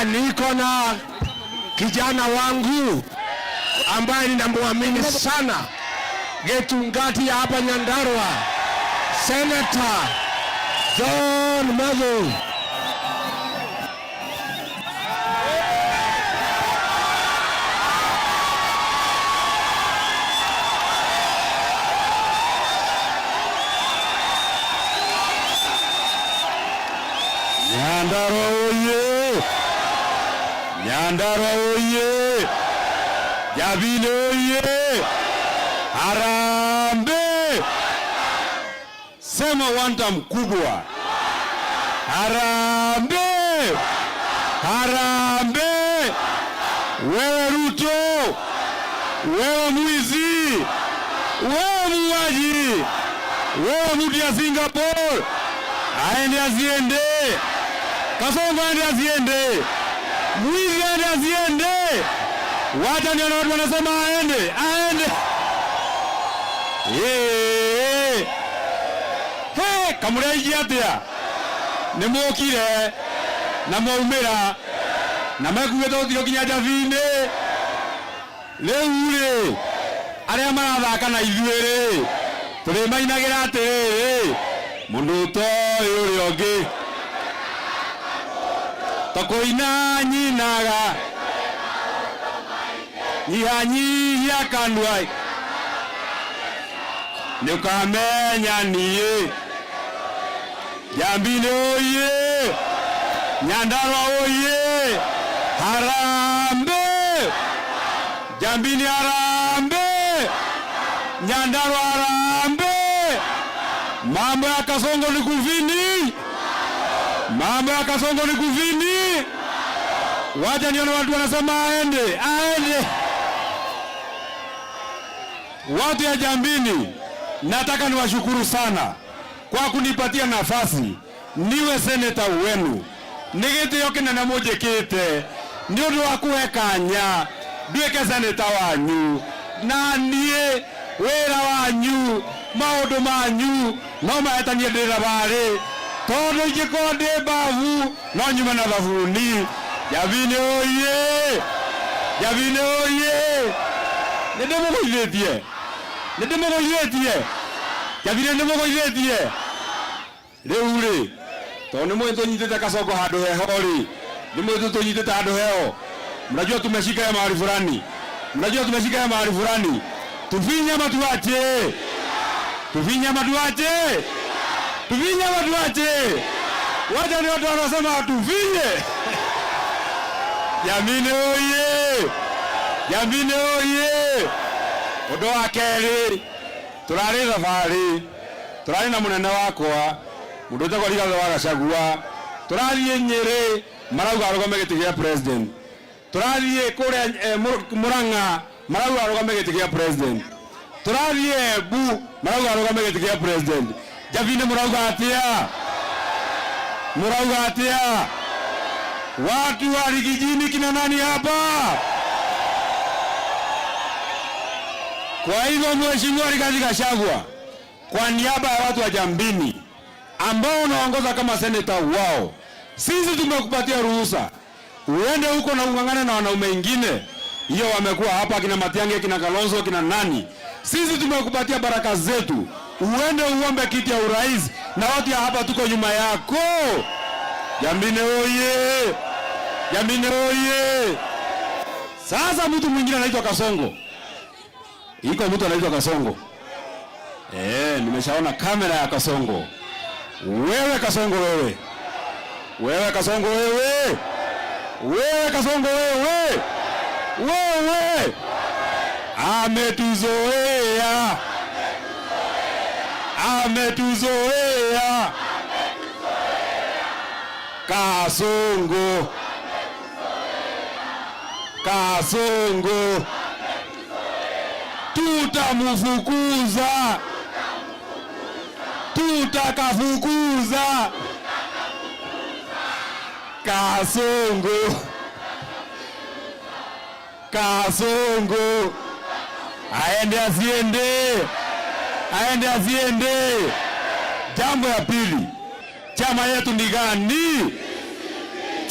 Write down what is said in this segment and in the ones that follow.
niko na kijana wangu ambaye ninamwamini sana, Gitungati ya hapa Nyandarua, Senator John Magu. Nyandarua oye! Nyandarua oye! Jabini oye! Harambee! Sema wanta mkubwa. Harambee! Harambee! Wewe Ruto! Wewe mwizi! Wewe muuaji! Wewe mtu ya Singapore! Aende asiende! Kasongo aende asiende! Mwizi aende asiende! Wacha ndio watu wanasema aende! Aende! Hey, kamuraiji atia nemokire na maumira na makugeto thiro kinya Javine leure aria marathaka na ithuere turi mainagira atiriri mundu to yuri ongi tokoina nyinaga nyihanyihia kanwai Nukamenya niye Jambini oye Nyandarua oye Harambee Jambini harambee Nyandarua harambee Mambo ya Kasongo ni kuvini Mambo ya Kasongo ni kuvini Wacha nione watu wanasema aende aende Watu ya Jambini nataka niwashukuru sana kwa kunipatia nafasi niwe seneta wenu. Nigite yoke na moje kete ndio ndo akuhekanya dueke seneta wanyu na nie wera wanyu maundu manyu no mahetanie ndira bare tondu igikonde bavu no nyuma na bavuni. Jabini oye! Jabini oye! Ndemugoithetie Jabini ndemugoithetie riu ri tondu mwe tunyitite Kasongo handu heho ri nimwe tunyitite handu heo. Mnajua tumeshika ya mahali fulani, mnajua tumeshika ya mahali fulani. Tufinya matuache, tufinya matuache, tufinya matuache. Wacha ni watu wanasema tufinye. Jabini oye! Jabini oye! Undu wa keri turari thabari turari na munene wakwa mundu utagwo Rigathi wa Gachagua turathie Nyeri marauga arugame giti gia president turathie kuria Murang'a marauga arugame giti gia president turathie Embu marauga arugame giti gia president. Jabini murauga atia watu wa Rigijini kina nani hapa? Kwa hivyo Mheshimiwa Rigathi Gachagua, kwa niaba ya watu wa Jambini ambao unaongoza kama seneta wao, sisi tumekupatia ruhusa uende huko na ungangane na wanaume wengine. Hiyo wamekuwa hapa kina Matiang'i, kina Kalonzo, kina nani. Sisi tumekupatia baraka zetu uende uombe kiti ya urais na watu ya hapa tuko nyuma yako. Jambini oye! Jambini oye! Sasa mtu mwingine anaitwa Kasongo. Iko mtu anaitwa Kasongo. Nimeshaona kamera ya Kasongo. Wewe Kasongo wewe. Wewe Kasongo wewe. Wewe Kasongo wewe. Wewe. Ametuzoea. Ametuzoea. Kasongo. Kasongo. Tutamufukuza. Tutakafukuza. Kasongo. Kasongo. Aende asiende. Aende asiende. Jambo ya pili. Chama yetu ni gani?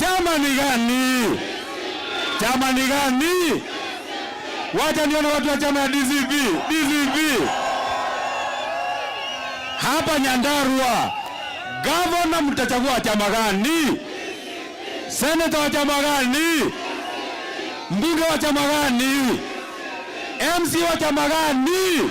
Chama ni gani? Chama ni gani? Wacha nione watu wa chama ya DCP. Hapa Nyandarua, gavana mtachagua chama gani? Seneta wa chama gani? Mbunge wa chama gani? MC wa chama gani?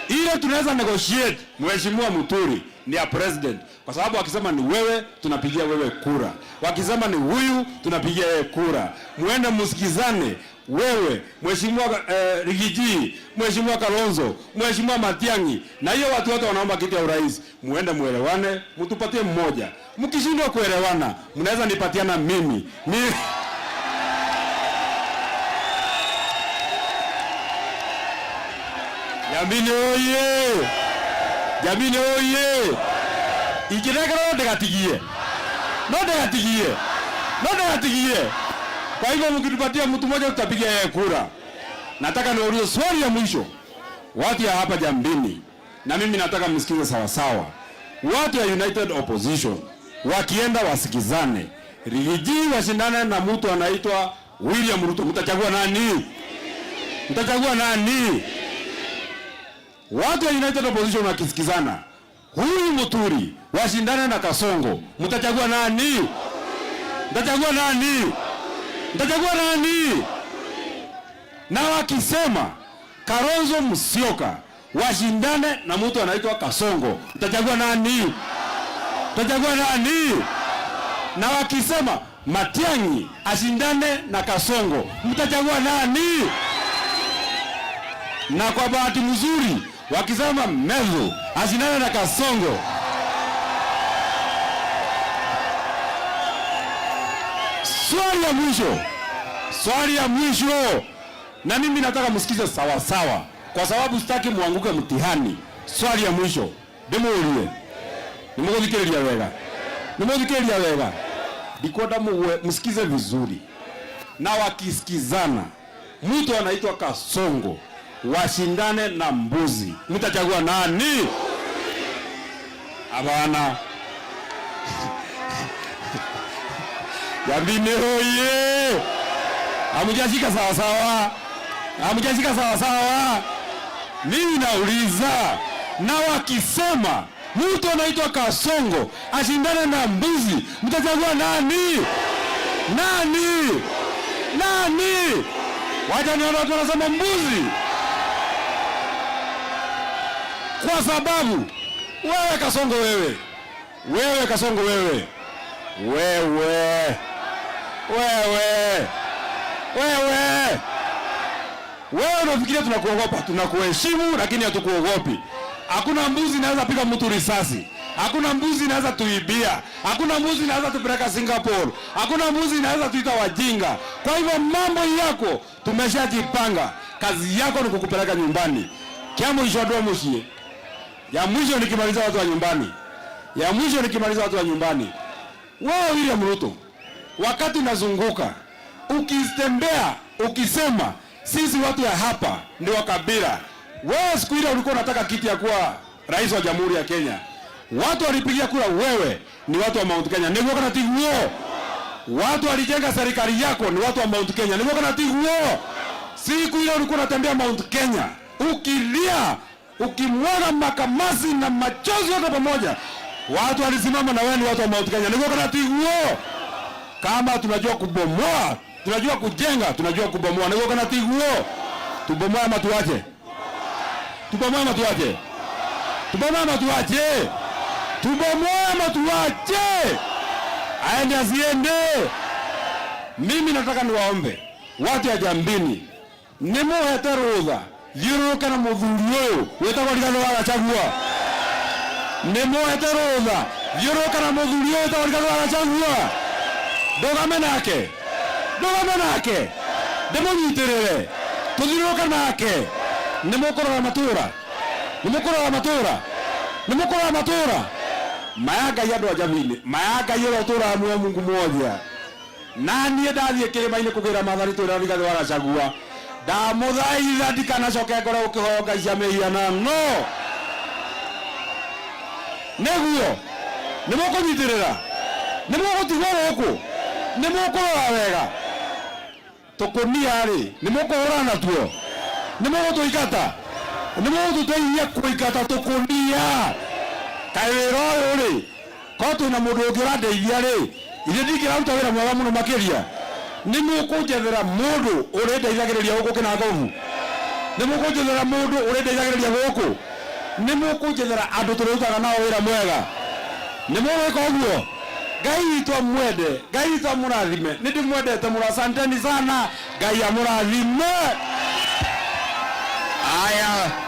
Ile tunaweza negotiate. Mheshimiwa Muturi ni ya president, kwa sababu wakisema ni wewe tunapigia wewe kura, wakisema ni huyu tunapigia yeye kura. Muende msikizane, wewe Mheshimiwa Rigiji, Mheshimiwa Kalonzo, Mheshimiwa Matiang'i, na hiyo watu wote wanaomba kiti ya urais, muende muelewane, mtupatie mmoja. Mkishindwa kuelewana, mnaweza nipatiana mimi. Jamini oye! Jamini oye! Ikireka ndegatigie. Ndegatigie. Kwa hivyo mkitupatia mtu mmoja tutapigia yeye kura. Nataka niulize swali ya mwisho. Watu ya hapa Jambini, na mimi nataka msikize sawa sawa. Watu ya United Opposition wakienda wasikizane. Rigiji washindane na mtu anaitwa William Ruto. Mtachagua nani? Mtachagua nani? Watu ya United Opposition wakisikizana, huyu Muturi washindane na Kasongo, mtachagua nani? Mtachagua nani? Mtachagua nani? Na wakisema Kalonzo Musyoka washindane na mtu anaitwa Kasongo, mtachagua nani? Mtachagua nani? Na wakisema Matiang'i ashindane na Kasongo, mtachagua nani? Na kwa bahati mzuri wakisema Mevo ashindane na Kasongo, swali ya mwisho, na mimi nataka msikize sawa sawa, kwa sababu sitaki muanguke mtihani. Swali ya mwisho, demuulie nimugithikiriria wega, dikoda msikize vizuri. Na wakisikizana mtu anaitwa Kasongo washindane na mbuzi, mtachagua nani? Abana Jambini hoye! Hamjashika sawa sawa. Mimi nauliza, na wakisema mtu anaitwa Kasongo ashindane na mbuzi, mtachagua nani? Wacha niona watu wanasema mbuzi, kwa sababu wewe Kasongo, wewe unafikiria tunakuogopa? Tunakuheshimu, lakini hatukuogopi. Hakuna mbuzi inaweza piga mtu risasi, hakuna mbuzi inaweza tuibia, hakuna mbuzi inaweza tupeleka Singapore, hakuna mbuzi inaweza tuita wajinga. Kwa hivyo mambo yako tumeshajipanga, kazi yako ni kukupeleka nyumbani. Kiamu ishodwa mushie. Ya mwisho nikimaliza watu wa nyumbani. Wewe William Ruto, wakati unazunguka ukitembea ukisema sisi watu ya hapa ndio kabila, wewe siku ile ulikuwa unataka kiti ya kuwa rais wa Jamhuri ya Kenya, watu walipigia kura wewe ni watu wa Mount Kenya, ndio kana tiguo. Watu walijenga serikali yako ni watu wa Mount Kenya, ndio kana tiguo. Siku ile ulikuwa unatembea Mount Kenya ukilia, ukimwaga makamasi na machozi yote pamoja, watu walisimama na wewe ni watu wa Mount Kenya, ndio kana tiguo. Kama tunajua kubomoa, tunajua kujenga, tunajua kubomoa, ndio kana tiguo. Tubomoe ama tuache? Aende asiende. Mimi nataka niwaombe watu ya Jambini, nimuhete rutha thiururuke na muthuri uyu wetagwo Rigathi wa Gachagua. Nimuhete rutha thiururuke na muthuri uyu wetagwo Rigathi wa Gachagua. Ndugame nake, ndimunyitirire, tuthiururuke nake. Nimukorora matura. Mayaga yado Jambini, mayaga yoro tura mwe Mungu mmoja. Nani ndathie kirima-ini kugira mathari tura Rigathi wa Gachagua. Ndamuthaitha ndikanacoke ngore ukihonga cia mihiana no. Neguo nimukunyitirira, nimugutigwo guku, nĩ mũkũrora wega tũkũnia rĩ nĩ mũkũhũrana tuo nĩ mũgũtũingata nĩ mũgũtũteithia kũingata tũkũnia kaĩ wĩra ũyũ rĩ korwo twĩna mũndũ ũngĩ ũrandeithia rĩ ithe ndingĩraruta wĩra mwega mũno makĩria nĩ mũkũnjethera mũndũ ũrĩndeithagĩrĩria gũkũ Kĩnangobu nĩ mũkũnjethera mũndũ ũrĩndeithagĩrĩria gũkũ nĩ mũkũnjethera andũ tũrutaga nao wĩra mwega nĩ mũgwĩka ũguo Ngai witũ amwende Ngai witũ amũrathime nĩ ndĩmwendete mũno asanteni sana Ngai amũrathime Haya.